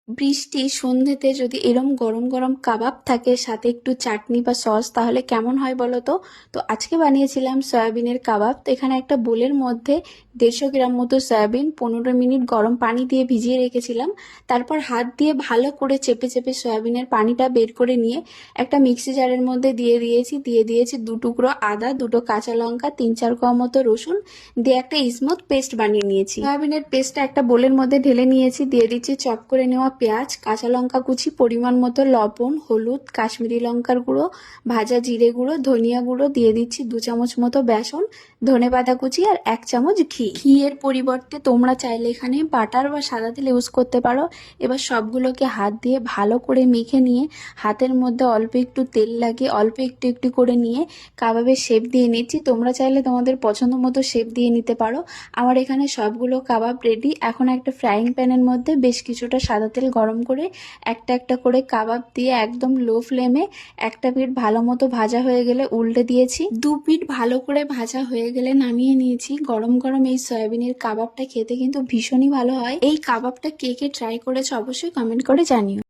বৃষ্টি সন্ধ্যেতে যদি এরম গরম গরম কাবাব থাকে সাথে একটু চাটনি বা সস তাহলে কেমন হয় বলো তো। তো আজকে বানিয়েছিলাম সয়াবিনের কাবাব। তো এখানে একটা বোলের মধ্যে 150 গ্রাম মতো সয়াবিন 15 মিনিট গরম পানি দিয়ে ভিজিয়ে রেখেছিলাম। তারপর হাত দিয়ে ভালো করে চেপে চেপে সয়াবিনের পানিটা বের করে নিয়ে একটা মিক্সি জারের মধ্যে দিয়ে দিয়েছি 2 টুকরো আদা, 2টো কাঁচা লঙ্কা, 3-4 কোয়া মতো রসুন দিয়ে একটা স্মুথ পেস্ট বানিয়ে নিয়েছি। সয়াবিনের পেস্টটা একটা বোলের মধ্যে ঢেলে নিয়েছি। দিয়ে দিচ্ছি চপ করে নেওয়া পেঁয়াজ, কাঁচা লঙ্কা কুচি, পরিমাণ মতো লবণ, হলুদ, কাশ্মীরি লঙ্কার গুঁড়ো, ভাজা জিরে গুঁড়ো, ধনিয়া গুঁড়ো, দিয়ে দিচ্ছি 2 চামচ মতো বেসন, ধনেপাতা কুচি আর 1 চামচ ঘি। ঘিয়ের পরিবর্তে তোমরা চাইলে এখানে বাটার বা সাদা তেল ইউজ করতে পারো। এবার সবগুলোকে হাত দিয়ে ভালো করে মেখে নিয়ে হাতের মধ্যে অল্প একটু তেল লাগিয়ে অল্প একটু একটু করে নিয়ে কাবাবের শেপ দিয়ে নিচ্ছি। তোমরা চাইলে তোমাদের পছন্দ মতো শেপ দিয়ে নিতে পারো। আমার এখানে সবগুলো কাবাব রেডি। এখন একটা ফ্রাইং প্যানের মধ্যে বেশ কিছুটা সাদা তেল গরম করে একটা একটা করে কাবাব দিয়ে একদম লো ফ্লেমে একটা পিঠ ভালো মতো ভাজা হয়ে গেলে উল্টে দিয়েছি। 2 পিঠ ভালো করে ভাজা হয়ে গেলে নামিয়ে নিয়েছি। গরম গরম এই সয়াবিনের কাবাবটা খেতে কিন্তু ভীষণই ভালো হয়। এই কাবাবটা কে কে ট্রাই করেছে অবশ্যই কমেন্ট করে জানিও।